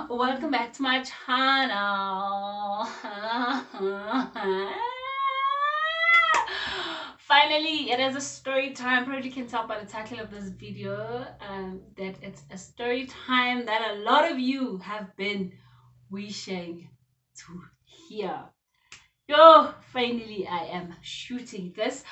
Welcome back to my channel. Finally, it is a story time. Probably can tell by the title of this video that it's a story time that a lot of you have been wishing to hear. Yo, finally I am shooting this.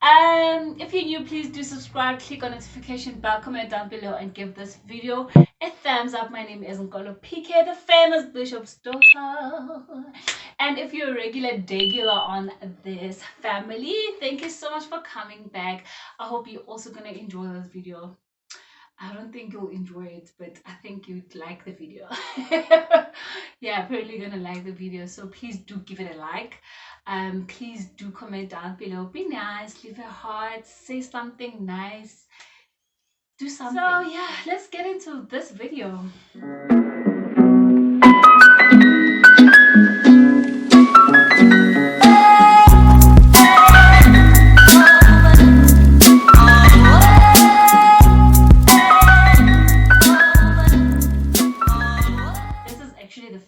If you're new, please do subscribe, click on notification bell, comment down below, and give this video a thumbs up. My name is Nkolo PK, the famous bishop's daughter. And if you're a regular on this family, thank you so much for coming back. I hope you're also gonna enjoy this video. I don't think you'll enjoy it, but I think you'd like the video. Yeah, apparently gonna like the video, so please do give it a like. Please do comment down below, be nice, leave a heart, say something nice, do something. So yeah, let's get into this video.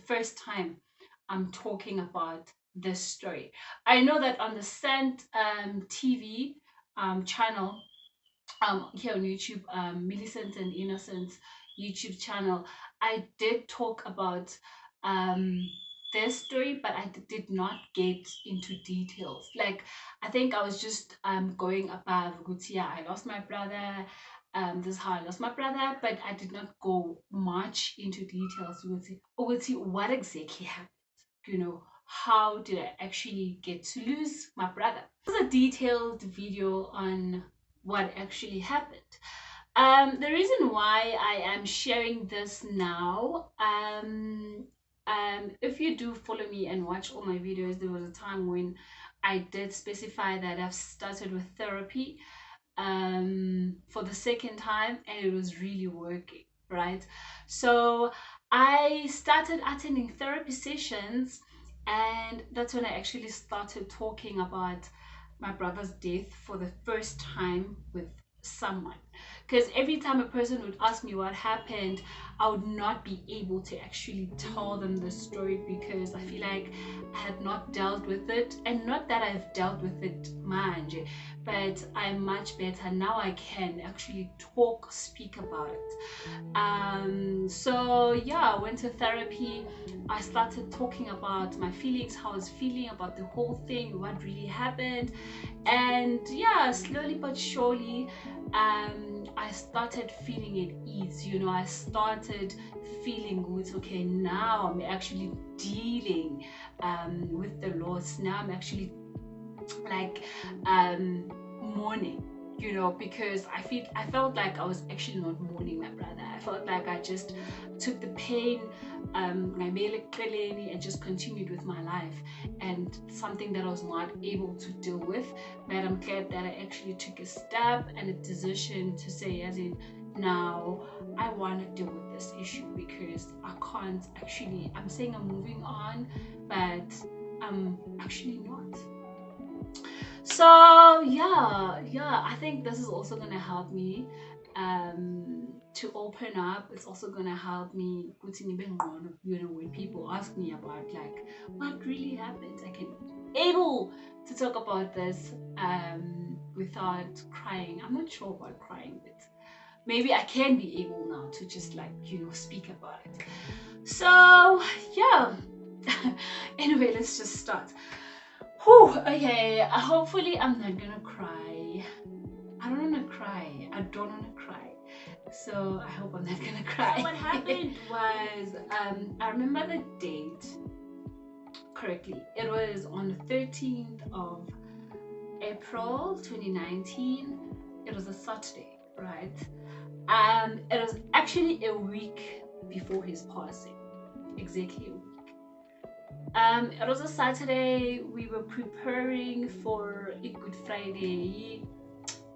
First time I'm talking about this story. I know that on the Scent TV channel here on YouTube, Millicent and Innocent's YouTube channel, I did talk about this story, but I did not get into details. Like, I think I was just going above Gutia. I lost my brother. This is how I lost my brother, but I did not go much into details with what exactly happened. You know, how did I actually get to lose my brother? This is a detailed video on what actually happened. The reason why I am sharing this now, if you do follow me and watch all my videos, there was a time when I did specify that I've started with therapy for the second time, and it was really working, right? So I started attending therapy sessions, and that's when I actually started talking about my brother's death for the first time with someone. Because every time a person would ask me what happened, I would not be able to actually tell them the story, because I feel like I had not dealt with it. And not that I've dealt with it much, but I'm much better now. I can actually speak about it. So yeah, I went to therapy. I started talking about my feelings, how I was feeling about the whole thing, what really happened. And yeah, slowly but surely, I started feeling at ease. You know, I started feeling good. Okay, now I'm actually dealing with the loss. Now I'm actually like mourning, you know, because I felt like I was actually not mourning my brother. I felt like I just took the pain and just continued with my life, and something that I was not able to deal with. But I'm glad that I actually took a step and a decision to say, as in, now I want to deal with this issue, because I can't actually, I'm saying I'm moving on, but I'm actually not. So yeah, I think this is also gonna help me to open up. It's also gonna help me, you know, when people ask me about like what really happened, I can able to talk about this without crying. I'm not sure about crying, but maybe I can be able now to just, like, you know, speak about it. So yeah. Anyway, let's just start. Whew, okay, hopefully I'm not gonna cry. I don't wanna cry. I don't wanna cry. So I hope I'm not gonna cry. So what happened was, I remember the date correctly. It was on the 13th of April 2019. It was a Saturday, right? It was actually a week before his passing. Exactly a week. It was a Saturday. We were preparing for a Good Friday,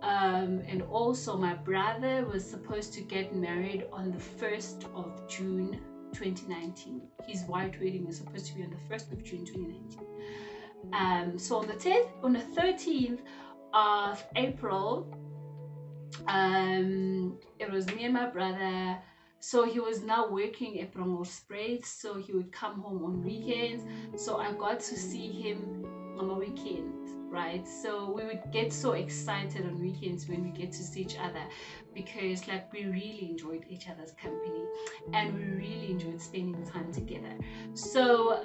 and also my brother was supposed to get married on the 1st of June 2019. His white wedding was supposed to be on the 1st of June 2019. So on the 13th of April, it was me and my brother So he was now working at Brongo Spraits, so he would come home on weekends. So I got to see him on a weekend, right? So we would get so excited on weekends when we get to see each other, because like we really enjoyed each other's company and we really enjoyed spending time together. So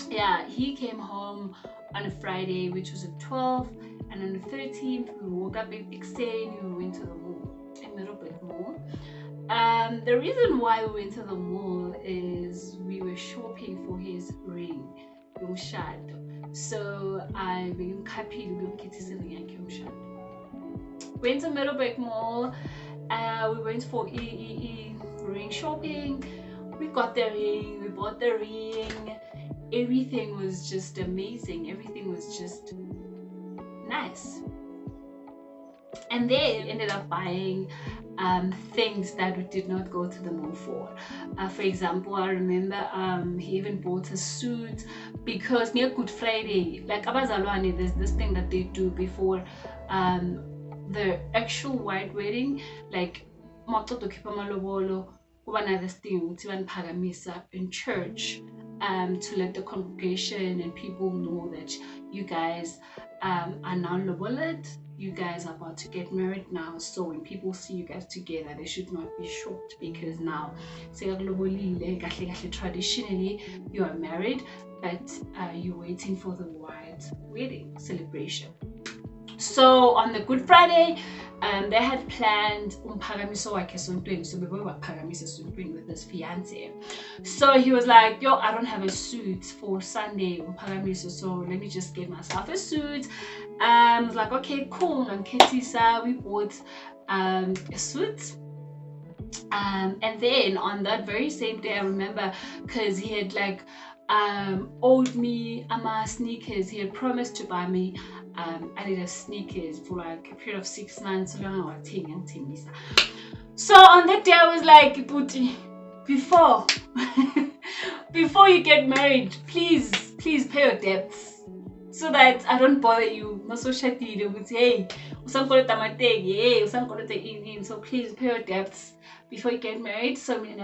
yeah, he came home on a Friday, which was the 12th, and on the 13th we woke up at 6 and we went to the mall, a little bit more. The reason why we went to the mall is we were shopping for his ring, yomshado. So I went to Middleburg Mall. We went for ring shopping. We got the ring, we bought the ring. Everything was just amazing. Everything was just nice. And then ended up buying things that we did not go to the mall for. For example, I remember he even bought a suit, because near Good Friday, like abazalwane, there's this thing that they do before the actual white wedding, like this thing in church, to let the congregation and people know that you guys are now lobolet, you guys are about to get married now. So when people see you guys together, they should not be shocked, because now traditionally you are married, but you're waiting for the white wedding celebration. So on the Good Friday, they had planned umphakamiso wakhe esontweni, so bebebaphakamise esontweni with his fiance. So he was like, yo, I don't have a suit for Sunday umphakamiso, so let me just get myself a suit. I was like, okay, cool. And Ketisa, we bought a suit. And then on that very same day, I remember, because he had like owed me sneakers. He had promised to buy me Adidas sneakers for like a period of 6 months. So on that day, I was like, Puti, before before you get married, please pay your debts, so that I don't bother you. Hey, so please pay your debts before you get married. So you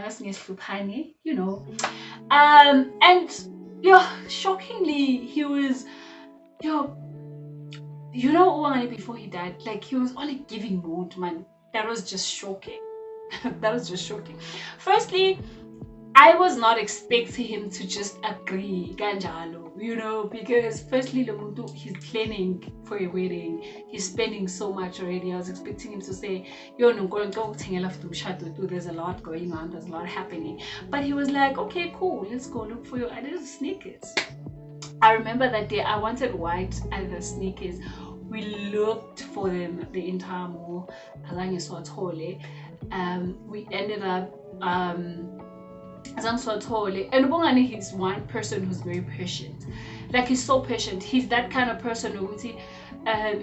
know. And shockingly, he was before he died, like he was only giving mood, man. That was just shocking. That was just shocking. Firstly, I was not expecting him to just agree, ganjalo, because firstly, he's planning for a wedding. He's spending so much already. I was expecting him to say, there's a lot going on, there's a lot happening. But he was like, okay, cool, let's go look for your Adidas sneakers. I remember that day I wanted white Adidas sneakers. We looked for them the entire mall. We ended up and he's one person who's very patient. Like, he's so patient. He's that kind of person who would say,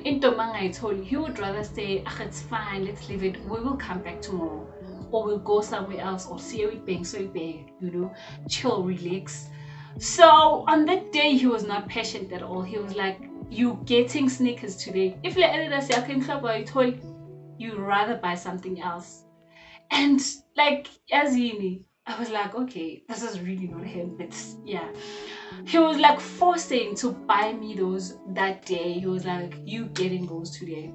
he would rather say, it's fine, let's leave it, we will come back tomorrow, or we'll go somewhere else, or see it bang, chill, relax. So on that day, he was not patient at all. He was like, you getting sneakers today, if you'd rather buy something else. And like, I was like, okay, this is really not him. But yeah, he was like forcing to buy me those that day. He was like, you getting those today.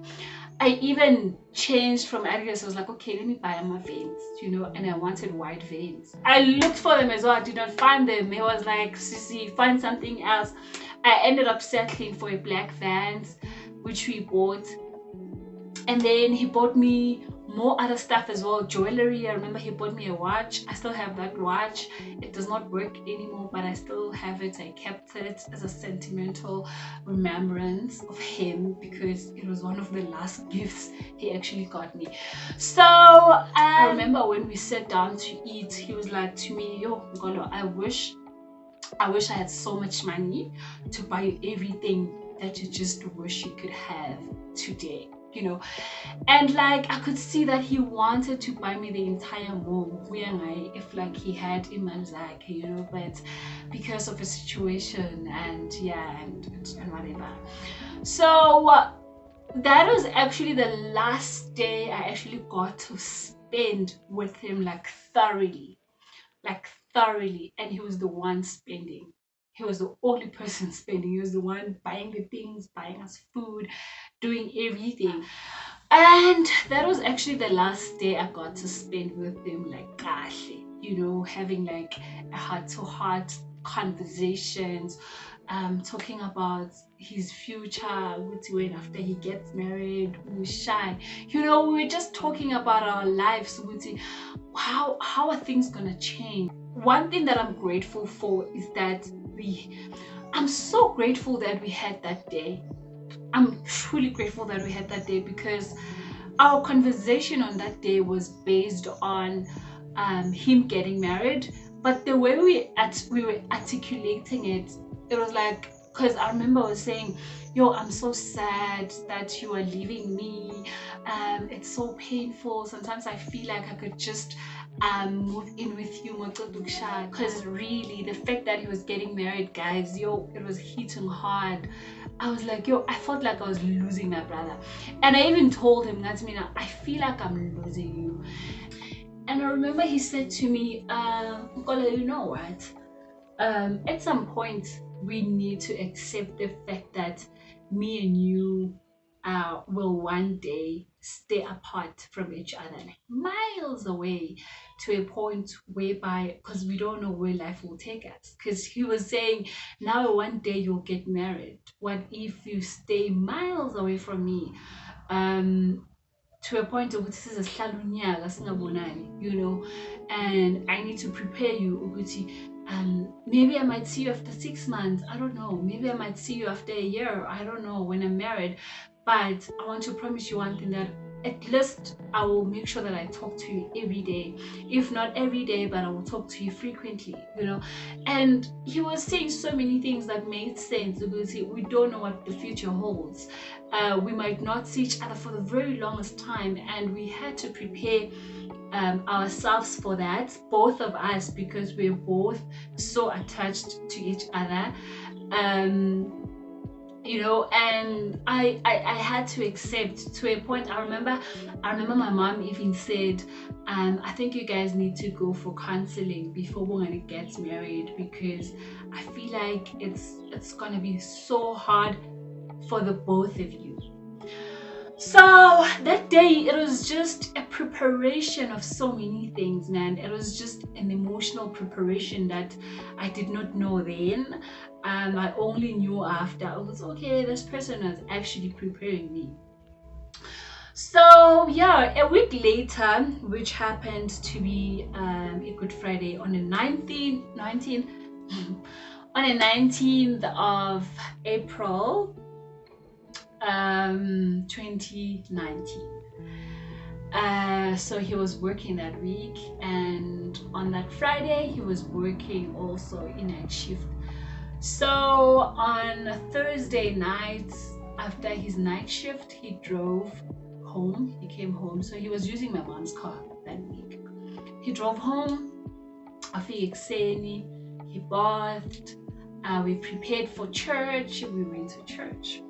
I even changed from Adidas. I was like, okay, let me buy my Vans, and I wanted white Vans. I looked for them as well. I did not find them. He was like, Sissy, find something else. I ended up settling for a black Vans, which we bought. And then he bought me more other stuff as well, jewelry. I remember he bought me a watch. I still have that watch. It does not work anymore, but I still have it. I kept it as a sentimental remembrance of him, because it was one of the last gifts he actually got me. So I remember when we sat down to eat, he was like to me, yo, Nkolo, I wish I had so much money to buy you everything that you just wish you could have today. And like, I could see that he wanted to buy me the entire mall, if like he had imanzake, but because of a situation and whatever. So that was actually the last day I actually got to spend with him like thoroughly, and he was the one spending. He was the only person spending. He was the one buying the things, buying us food, doing everything. And that was actually the last day I got to spend with him, like kahle, having like a heart to heart conversations, talking about his future, when after he gets married, we shine. We were just talking about our lives, how are things gonna change. One thing that I'm grateful for is that I'm so grateful that we had that day. I'm truly grateful that we had that day, because our conversation on that day was based on him getting married, but the way we were articulating it, it was like, because I remember I was saying, yo, I'm so sad that you are leaving me. It's so painful. Sometimes I feel like I could just move in with you, because really the fact that he was getting married, guys, it was hitting hard. I was like, yo, I felt like I was losing my brother. And I even told him, that's me now, I feel like I'm losing you. And I remember he said to me, Nkolo, you know what? At some point, we need to accept the fact that me and you will one day stay apart from each other, like miles away, to a point whereby, because we don't know where life will take us. Because he was saying, now one day you'll get married. What if you stay miles away from me? To a point of and I need to prepare you, maybe I might see you after 6 months, I don't know, maybe I might see you after a year, I don't know, when I'm married. But I want to promise you one thing, that at least I will make sure that I talk to you every day, if not every day, but I will talk to you frequently. And he was saying so many things that made sense, because we don't know what the future holds. We might not see each other for the very longest time, and we had to prepare ourselves for that, both of us, because we're both so attached to each other. And I had to accept, to a point. I remember my mom even said, I think you guys need to go for counseling before Bongani gets married, because I feel like it's gonna be so hard for the both of you. So that day, it was just a preparation of so many things, man. It was just an emotional preparation that I did not know then. I only knew after. I was, okay, this person was actually preparing me. So yeah, a week later, which happened to be a Good Friday, on the 19th on the 19th of April 2019. So he was working that week, and on that Friday he was working also in night shift. So on Thursday night, after his night shift, he drove home. He came home. So he was using my mom's car that week. He drove home. He bathed. We prepared for church. We went to church.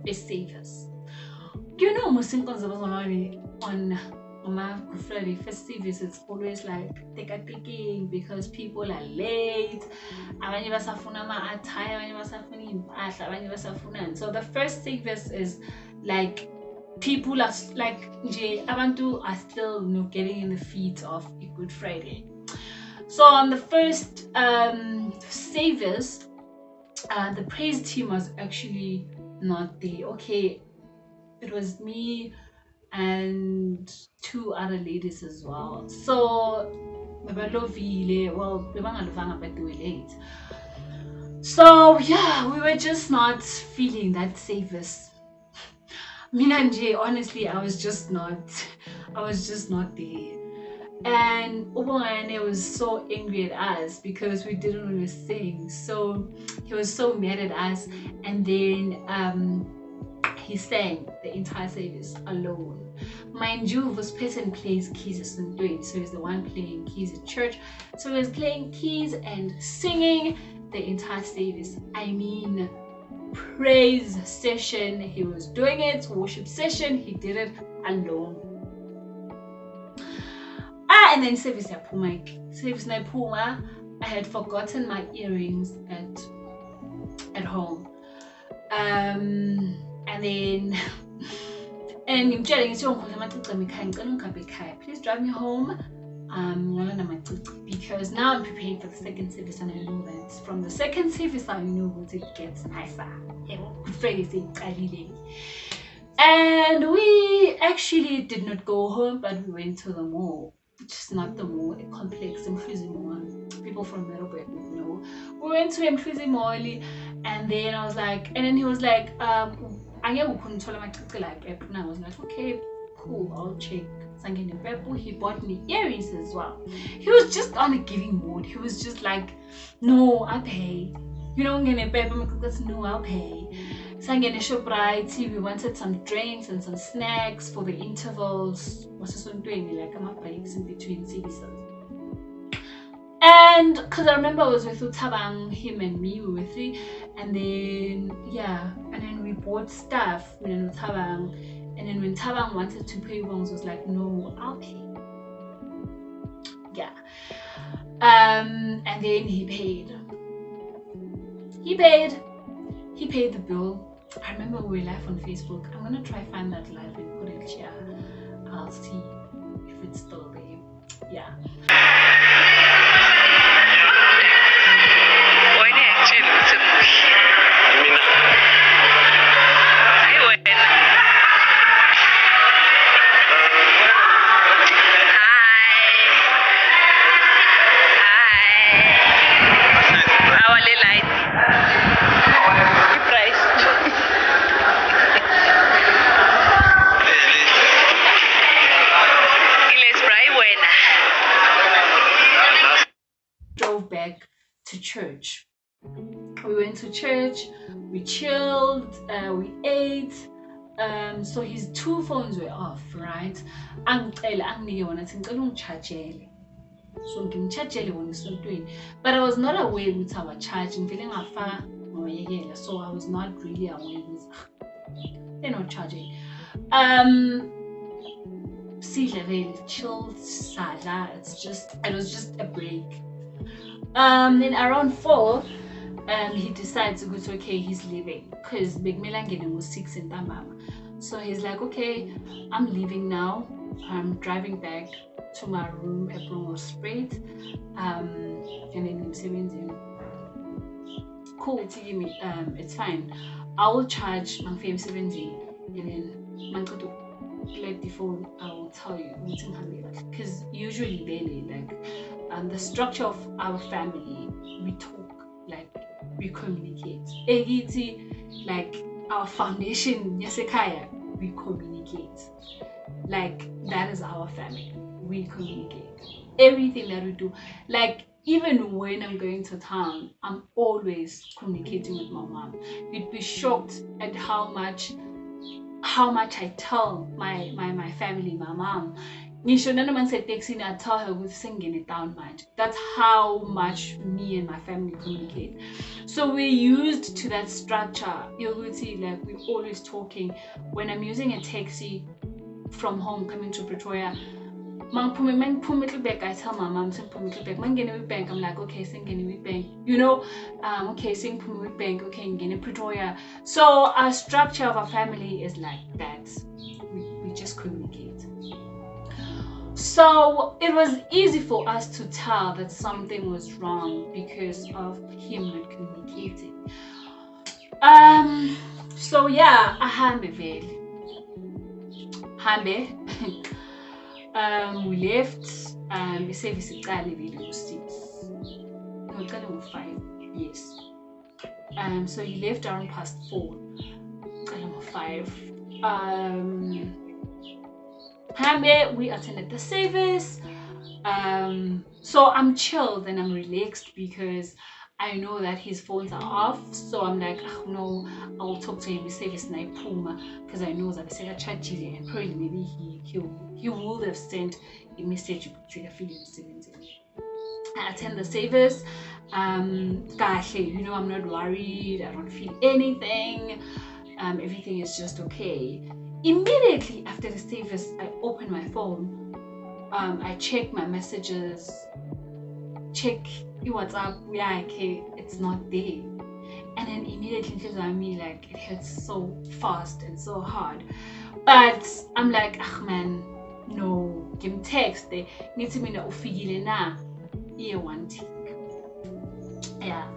They saved us. On my Friday first service, it's always like taking, because people are late. So the first service is like, people are like, abantu are still getting in the feet of a Good Friday. So on the first service, the praise team was actually not there. Okay, it was me and two other ladies as well. So they were late. So yeah, we were just not feeling that service. Minanje, honestly, I was just not there. And Ubongane was so angry at us because we didn't want to sing. So he was so mad at us, and then he sang the entire service alone. Mind you, this person plays keys at St. Louis, so he's the one playing keys at church. So he was playing keys and singing the entire service. I mean, praise session, he was doing it. Worship session, he did it alone. and then service na puma. I had forgotten my earrings at home. And then and please drive me home. Because now I'm preparing for the second service, and I know that from the second service I know what it gets nicer. And we actually did not go home, but we went to the mall, which is not the mall, a complex in Mall. People from Middleburg would know. We went to Mkhizi Mall, and then I was like, and then he was like, I was like, okay, cool, I'll check. He bought me earrings as well. He was just on a giving mood. He was just like, no, I'll pay. You know, no, I'll pay. Sangene ShopRite, we wanted some drinks and some snacks for the intervals. Like breaks in between services. And because I remember I was with Utabang, him and me, we were three. And then, yeah, and then we bought stuff with Utabang. And then when Tabang wanted to pay, Wongs was like, no, I'll pay. Yeah. And then he paid. He paid the bill. I remember we were live on Facebook. I'm gonna try find that live and put it here. I'll see if it's still there. Yeah. Drove back to church. We went to church, we chilled, we ate. So his two phones were off, right? But I was not aware with our charging, so I was not really aware with they're not charging. Chilled, it was just a break. Then around 4, he decides to go to, okay, he's leaving because Big Milan was 6 in Tamama. So he's like, okay, I'm leaving now. I'm driving back to my room at Bromo Street. And then I'm 17. Cool, it's fine. I will charge my fame 17 and then my collect the phone. I will tell you because usually daily, like the structure of our family, we talk, like we communicate. Like our foundation, Yasekaya, we communicate. Like that is our family. We communicate. Everything that we do, like even when I'm going to town, I'm always communicating with my mom. You'd be shocked at how much I tell my family, my mom. I tell her with singing it down much. That's how much me and my family communicate. So we're used to that structure. You would see, like we're always talking. When I'm using a taxi from home coming to Pretoria, I tell my mom, I'm like, okay, sing bank. You know, okay, sing bank, okay, in Pretoria. So our structure of our family is like that. We just communicate. So it was easy for us to tell that something was wrong because of him not communicating. So yeah, Hambe. We left. The service is 6. No, 5. Yes. So he left around past 4. 5. We attended the service. So I'm chilled and I'm relaxed because I know that his phones are off. So I'm like, oh, no, I'll talk to him. Service na Puma because I know that the second chat and probably maybe he would have sent a message to the feeling 17. I attend the service. You know, I'm not worried. I don't feel anything. Everything is just okay. Immediately after the service, I open my phone. I check my messages, check WhatsApp, yeah, okay, it's not there. And then immediately it on me like it hurts so fast and so hard. But I'm like, ah man, no, give me text. They need to mean ufigile na year one tick. Yeah.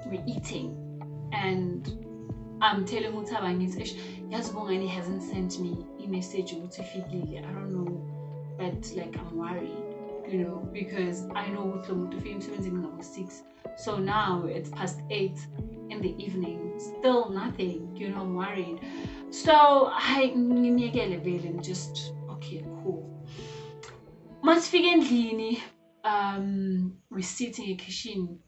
We're eating and I'm telling Mutabangis, Yazbongani hasn't sent me a message with I don't know, but like I'm worried, because I know with the film 6. So now it's past 8 in the evening, still nothing, I'm worried. So I just okay, cool. Masfigandlini, we're sitting in the kitchen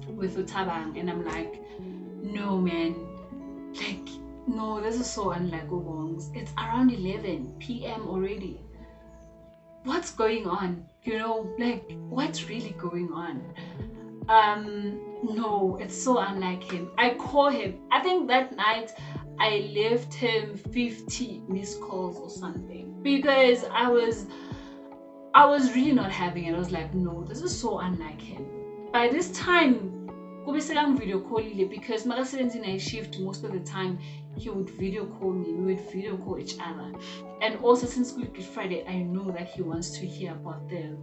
with Utabang, and I'm like, no man, like, no, this is so unlike Ubongs. It's around 11 p.m. already. What's going on? Like, what's really going on? No, it's so unlike him. I call him. I think that night I left him 50 missed calls or something because I was really not having it. I was like, no, this is so unlike him. By this time, video call because Magaselen's in a shift most of the time. He would video call me, we would video call each other. And also since Good Friday, I know that he wants to hear about the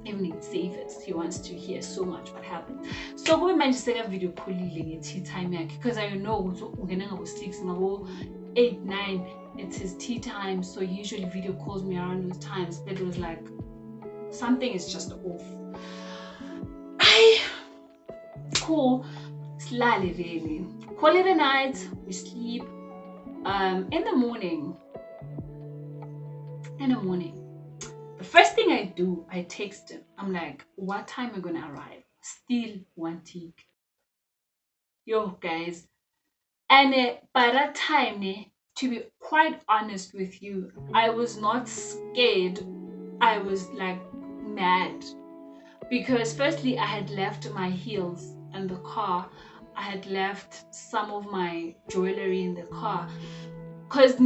evening savers. He wants to hear so much what happened. So we managed to have video call at tea time because I know we're gonna 6 8, 9, it's his tea time, so he usually video calls me around those times. But it was like something is just off. Cool, slowly really. Call it a night, we sleep. In the morning, the first thing I do, I text him. I'm like, what time are you gonna arrive? Still 1 tick. Yo, guys. And by that time, to be quite honest with you, I was not scared. I was like mad. Because firstly, I had left my heels in the car. I had left some of my jewelry in the car. Because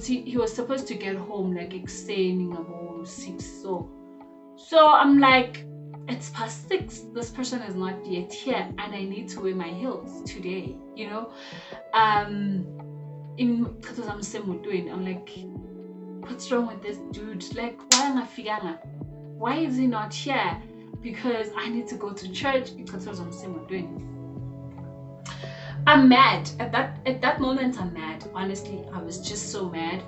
he was supposed to get home like extending about 6. So I'm like, it's past 6. This person is not yet here, and I need to wear my heels today. I'm like, what's wrong with this dude? Like, why is he not here? Because I need to go to church because I'm doing. I'm mad at that moment. I'm mad. Honestly, I was just so mad.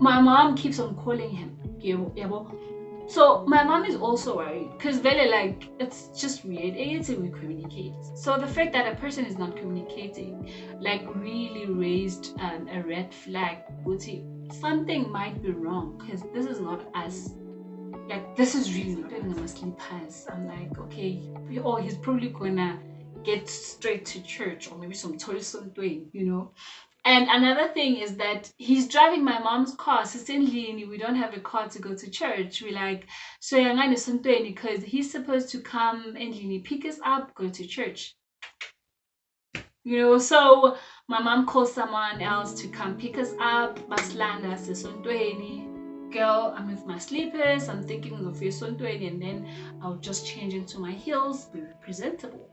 My mom keeps on calling him. So my mom is also worried because very like it's just weird. We communicate. So the fact that a person is not communicating, like, really raised a red flag. Something might be wrong because this is not us. Like, this is really not getting him asleep. I'm like, okay, he's probably gonna get straight to church or maybe some something, And another thing is that he's driving my mom's car. So suddenly we don't have a car to go to church. We're like, so because he's supposed to come and pick us up, go to church. So my mom calls someone else to come pick us up. Baslanda Sontweni. Girl, I'm with my sleepers. I'm thinking of your Sontweni, and then I'll just change into my heels, be presentable.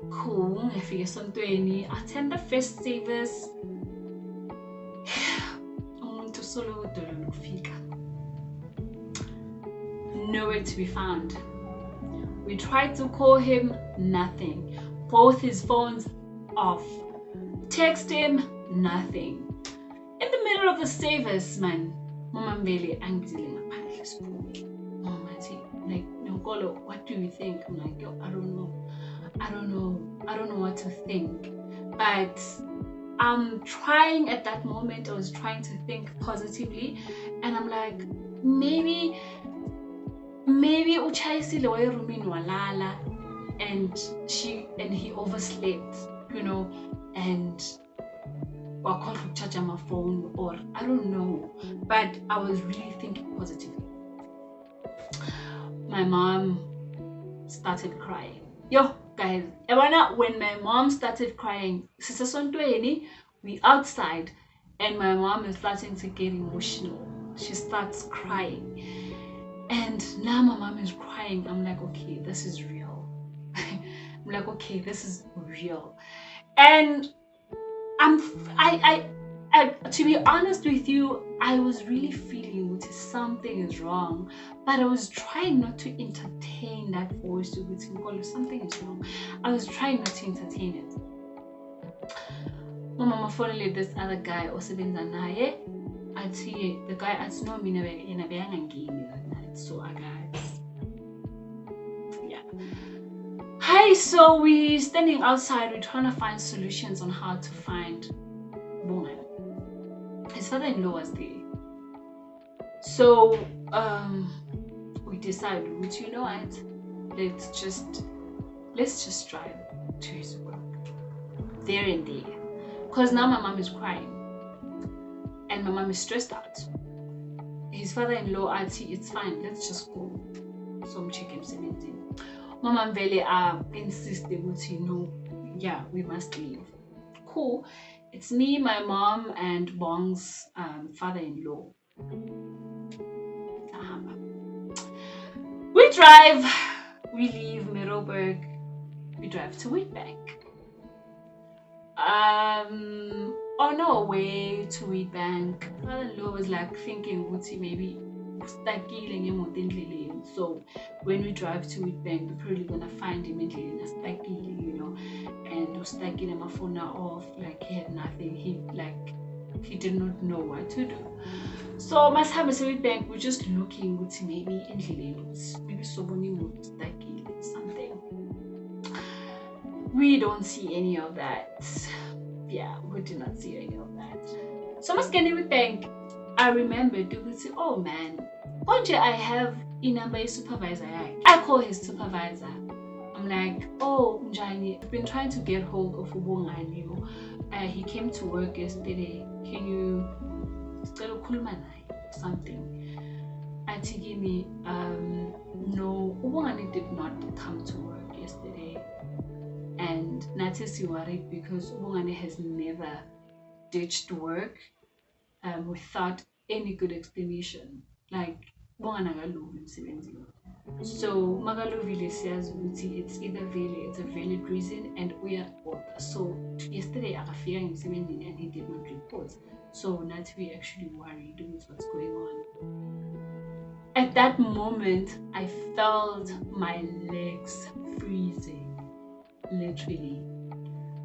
Cool, ngifike esontweni, attend the first service. Umuntu solo udolo lokufika. Nowhere to be found. We tried to call him, nothing. Both his phones off. Text him, nothing. In the middle of the service, man, Mama Mbele angizile ngaphandle siphume. Mama athi, like, Nkolo, what do you think? I'm like, yo, I don't know what to think. But I'm trying at that moment. I was trying to think positively, and I'm like, maybe uchayisile wayerumini walala, and he overslept, and wakhohlwa ukucharge my phone, or I don't know. But I was really thinking positively. My mom started crying. Yo, guys, when my mom started crying, we outside, And my mom is starting to get emotional. She starts crying. And now my mom is crying. I'm like, okay, this is real. I'm like, okay, this is real. And to be honest with you, I was really feeling that something is wrong, but I was trying not to entertain that voice to Nkolo, something is wrong. I was trying not to entertain it. My mama followed this other guy, Osebenza naye. The guy asked no mina that night. So I got, yeah. Hi, so we standing outside, we're trying to find solutions on how to find Bongan. His father-in-law was there. So we decided, you know what? Let's just drive to his work. There and there. Because now my mom is crying. And my mom is stressed out. His father-in-law asked, it's fine, let's just go. Some chicken seventeen. My mom really insisted, yeah, we must leave. Cool. It's me, my mom, and Bong's father-in-law. We drive, we leave Middleburg, we drive to Wheatbank. On our way to Wheatbank, father-in-law was like thinking, maybe so when we drive to Wheatbank, we're probably gonna find him in and was taking my phone off, like he had nothing, he did not know what to do. So must have a Wheatbank, we're just looking maybe in maybe something. We don't see any of that. Yeah, we did not see any of that. So must get Wheatbank. I remember say, oh man, I have a number supervisor. I call his supervisor. I'm like, oh Njani, I've been trying to get hold of Ubongani. He came to work yesterday. Can you still something? Atigini, no, Ubongani did not come to work yesterday. And Natisi worried because Ubongani has never ditched work without any good explanation. Like, so Magalovile says it's either it's a valid reason, and we are both. So yesterday I was fearing and he did not report. So not we actually worried with what's going on. At that moment I felt my legs freezing. Literally.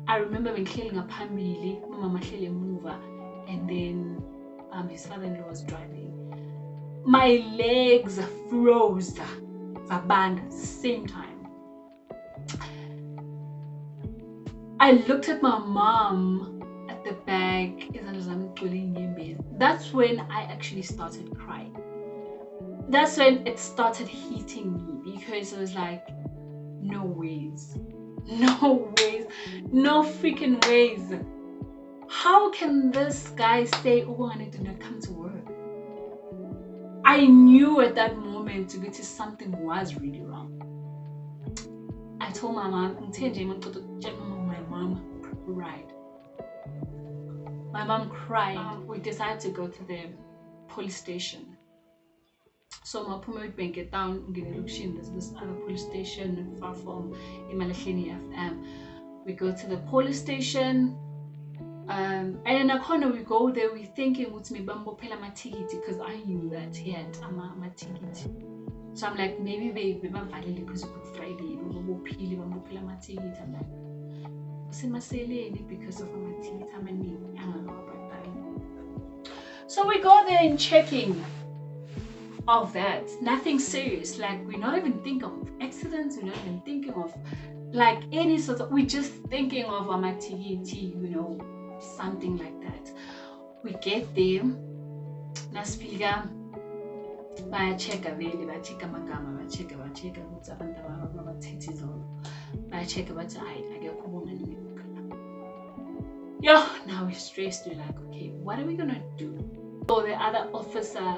I remember when cleaning up Pambili, Mama mover, and then his father-in-law was driving. My legs froze. Band at the same time. I looked at my mom at the back. That's when I actually started crying. That's when it started hitting me, because it was like, no ways. No ways. No freaking ways. How can this guy say Ubongani did not come to work? I knew at that moment something was really wrong. I told my mom, my mom cried. My mom cried. We decided to go to the police station. So my promote bank it down, there's this other police station far from Imalahleni FM. We go to the police station. And in a corner we go there, we're thinking what's me bambo pela my ticket, because I knew that he had my ticket. So I'm like, maybe they valid because Good Friday, bambo pela my ticket. I'm like, because of my ticket, I'm a new. So we go there and checking of that. Nothing serious. Like, we're not even thinking of accidents, we're not even thinking of like any sort of, we're just thinking of my ticket, something like that. We get there, naspika bayachecka vele, bachecka amagama, bachecka ukuthi abantu abathethe izolo, bayachecka bathi hayi akekho Ubongani. Yo, now we're stressed. We're like, okay, what are we gonna do? So the other officer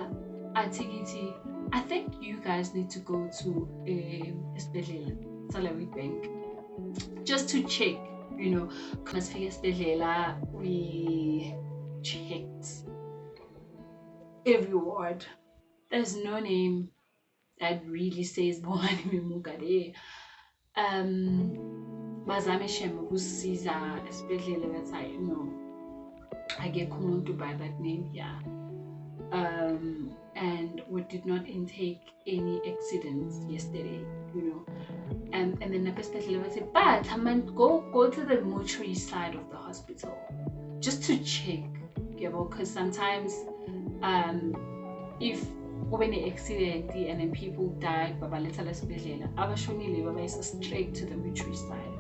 at Tigiti, I think you guys need to go to a salary bank just to check, we checked every ward. There's no name that really says Bongani Memuka there. Bazame shem ukusisiza esibhedlela bathi hayi no, akekho umuntu by that name here. And we did not intake any accidents yesterday, you know. And then the esibhedlela bathi, but go to the mortuary side of the hospital just to check, because sometimes if when an accident and then people died, babaletha esibhedlela, abashonile babayisa straight to the mortuary side.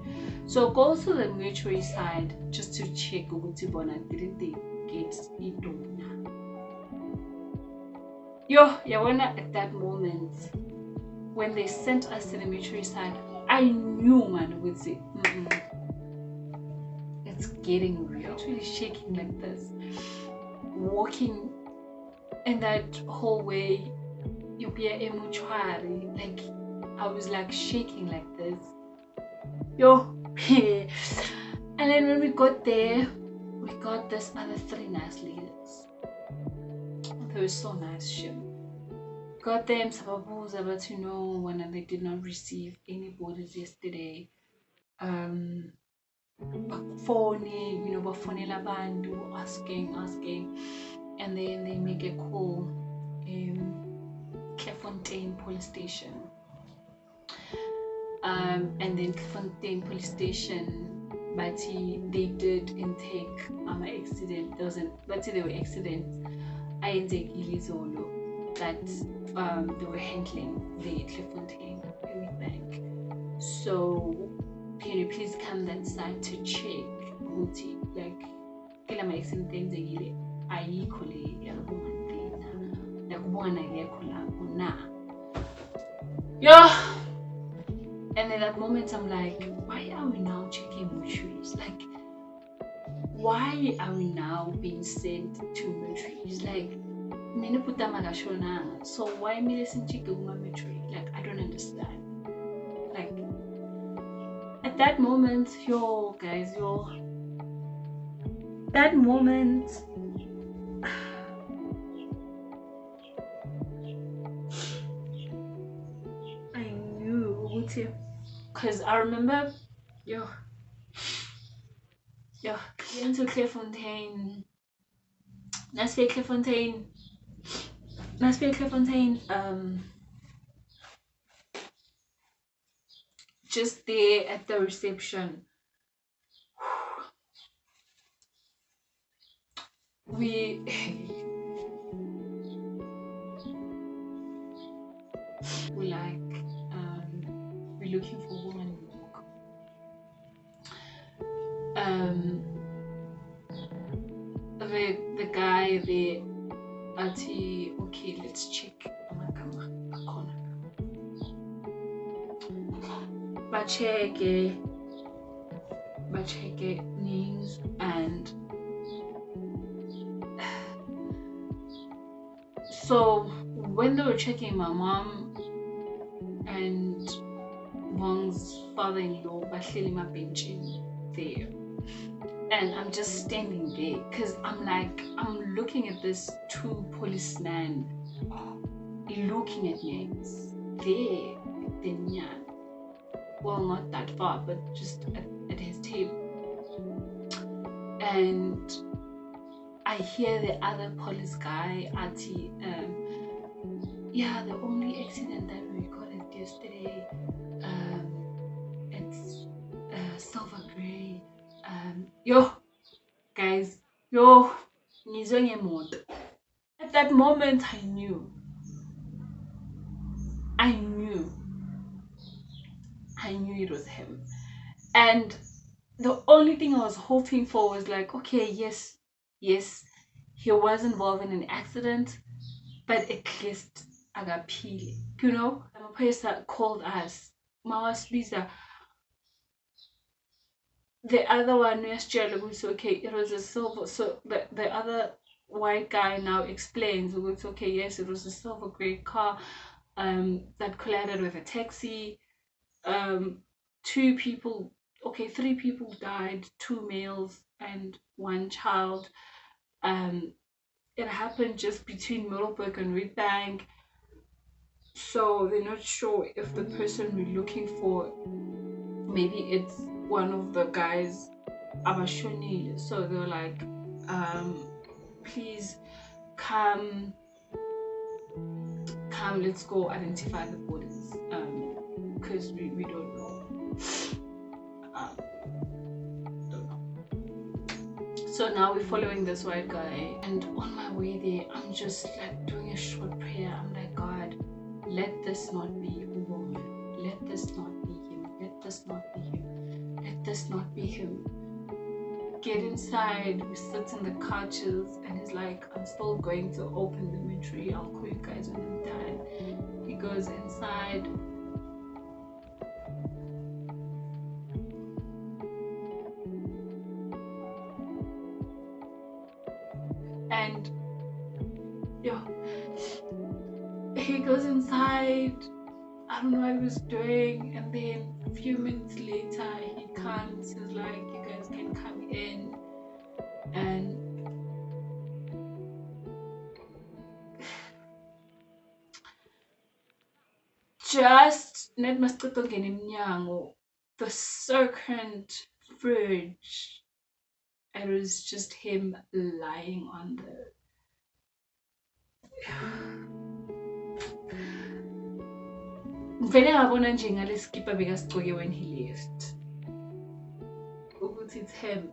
So go to the mortuary side just to check ukuthi bona didn't they get idona. Yo, yabona, at that moment when they sent us to the mortuary side, I knew man ukuthi it's getting real. Literally shaking like this, walking in that hallway, you be a mortuary, like I was like shaking like this. Yo. And then when we got there, we got this other 3 nice ladies. They were so nice, shit. Got them sababuza, but you know, when they did not receive any borders yesterday, bakuphone, you know, bafonela abantu, asking, and then they make a call in Clairefontaine police station. And then Clairefontaine police station, but they did intake accident. But there were accidents. I intake Ilizolo that they were handling the Clairefontaine bank. So can you please come that side to check like kila ma accident enzekile ayikho le yakubomantena yakubona lekho lapho na. Yeah. And at that moment, I'm like, why are we now checking mortuaries? Like, why are we now being sent to mortuaries? Like, so why me listen to mortuary? Like, I don't understand. Like, at that moment, that moment, I knew, because I remember, into Clairefontaine, let's be Clairefontaine, just there at the reception, we like we're looking for women in book. The guy there, okay, let's check amagama akhona. Bacheke names, and so when they were checking my mom and Wong's father-in-law, bahleli emabhentshini there, and I'm just standing there because I'm looking at this 2 policemen looking at me there, well, not that far, but just at his table, and I hear the other police guy, the only accident that we recorded yesterday, it's silver gray. Guys, at that moment I knew it was him, and the only thing I was hoping for was like, okay, yes, he was involved in an accident, but at least agaphile, you know. The person called us, Mawasbiza. The other one, was okay, it was a silver. So the other white guy now explains, it's okay, yes, it was a silver gray car that collided with a taxi. 3 people died, 2 males and 1 child. It happened just between Middelburg and Witbank, so they're not sure if the person we're looking for, maybe it's one of the guys abashonile. So they were like, please come, let's go identify the bodies, because we don't know. Um, don't know. So now we're following this white guy, and on my way there, I'm just like doing a short prayer. I'm like, God, let this not be a woman. Let this not be him. Let this not be him. Let this not be him. Get inside. We sit in the couches, and he's like, I'm still going to open the mystery. I'll call you guys when I'm done. He goes inside. And yeah, he goes inside. I don't know what he was doing, and then a few minutes later he comes. He's like, you guys can come in. And just net masicito ngena emnyango, the second fridge, it was just him lying on the vele ngabona nje ngale skipa bekasigcoke when he left ukuthi it's him.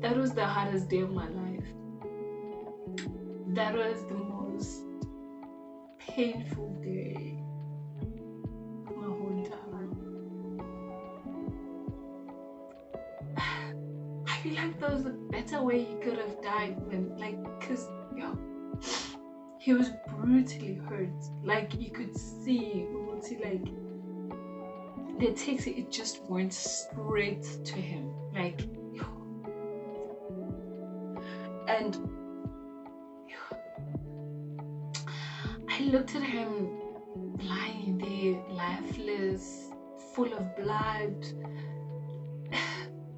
That was the hardest day of my life. That was the most painful day of my whole entire life. I feel like there was a better way he could have died when, like, cause he was brutally hurt. Like you could see, like the takes it just went straight to him. Like, and I looked at him lying there, lifeless, full of blood.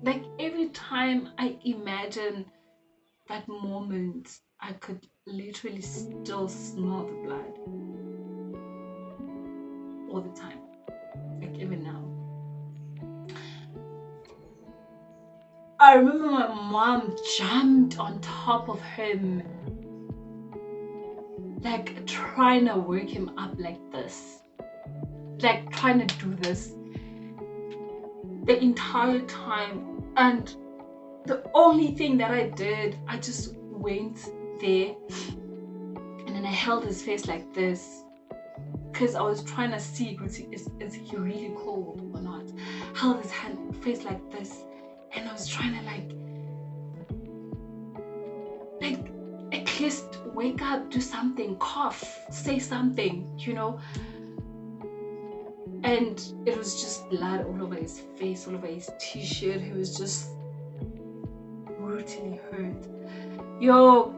Like every time I imagine that moment, I could literally still smell the blood all the time, like even now. I remember my mom jumped on top of him, like trying to wake him up like this, like trying to do this the entire time. And the only thing that I did, I just went there and then I held his face like this because I was trying to see is he really cold or not. Held his face like this, and I was trying to like at least wake up, do something, cough, say something, you know. And it was just blood all over his face, all over his t-shirt. He was just brutally hurt. Yo.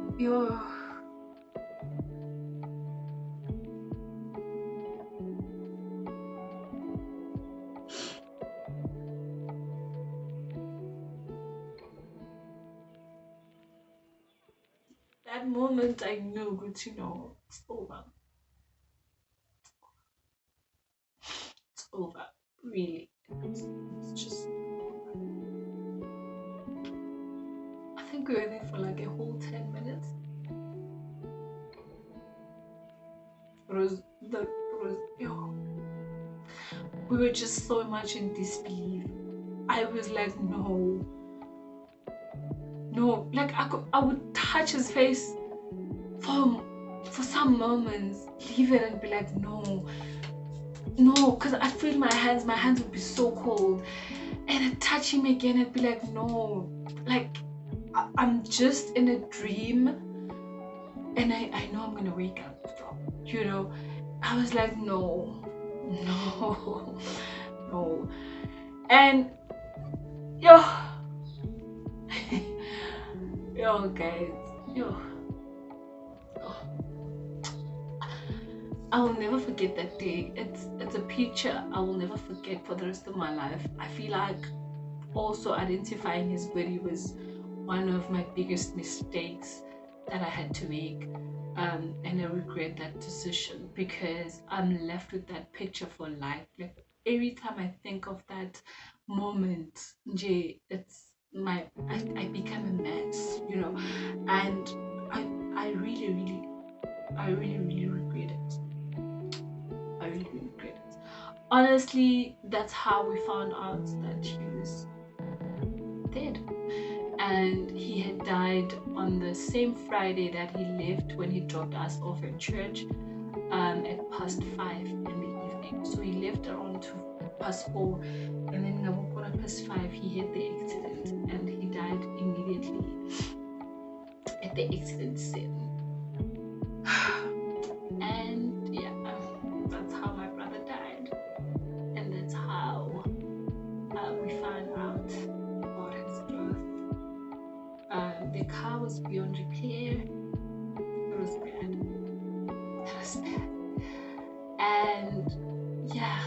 That moment I knew, good, you know, it's over. It's over, really. It's just over. I think we were there for like a whole 10 minutes. We were just so much in disbelief. I was like, no, like I would touch his face for some moments, leave it and be like, no, because I feel my hands would be so cold, and I'd touch him again and be like, no, like I'm just in a dream, and I know I'm gonna wake up from, you know. I was like, no. And Yo, guys. Yo. Oh, I will never forget that day. It's a picture I will never forget for the rest of my life. I feel like also identifying his body was one of my biggest mistakes that I had to make. And I regret that decision because I'm left with that picture for life. Like every time I think of that moment, Jay, it's I become a mess, you know, and I I really really I really really regret it. I really really regret it. Honestly, that's how we found out that he was dead. And he had died on the same Friday that he left when he dropped us off at church at past 5 in the evening. So he left around past 4, and then at quarter past 5 he had the accident and he died immediately at the accident scene. And yeah, that's how my brother died, and that's how we found out about his death. The car was beyond repair. It was bad. It was bad. And yeah,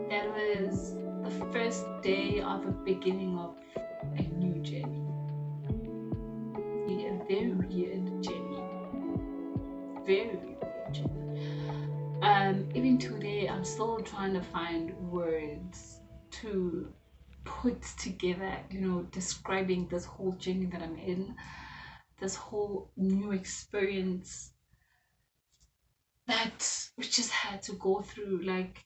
that was the first day of a beginning of a new journey. A very weird journey. Very weird journey. Even today, I'm still trying to find words to put together, you know, describing this whole journey that I'm in, this whole new experience that we just had to go through. Like,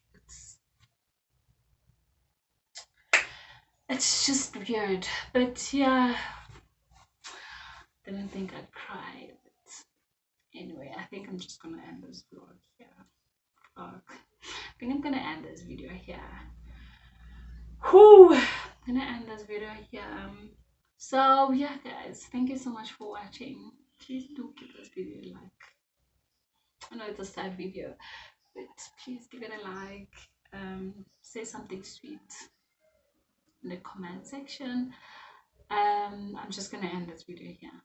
it's just weird. But yeah, didn't think I'd cry. But anyway, I think I'm just gonna end this vlog here. Vlog. I think I'm gonna end this video here. Whew! I'm gonna end this video here. So yeah, guys, thank you so much for watching. Please do give this video a like. I know it's a sad video, but please give it a like. Say something sweet in the comment section. I'm just gonna end this video here.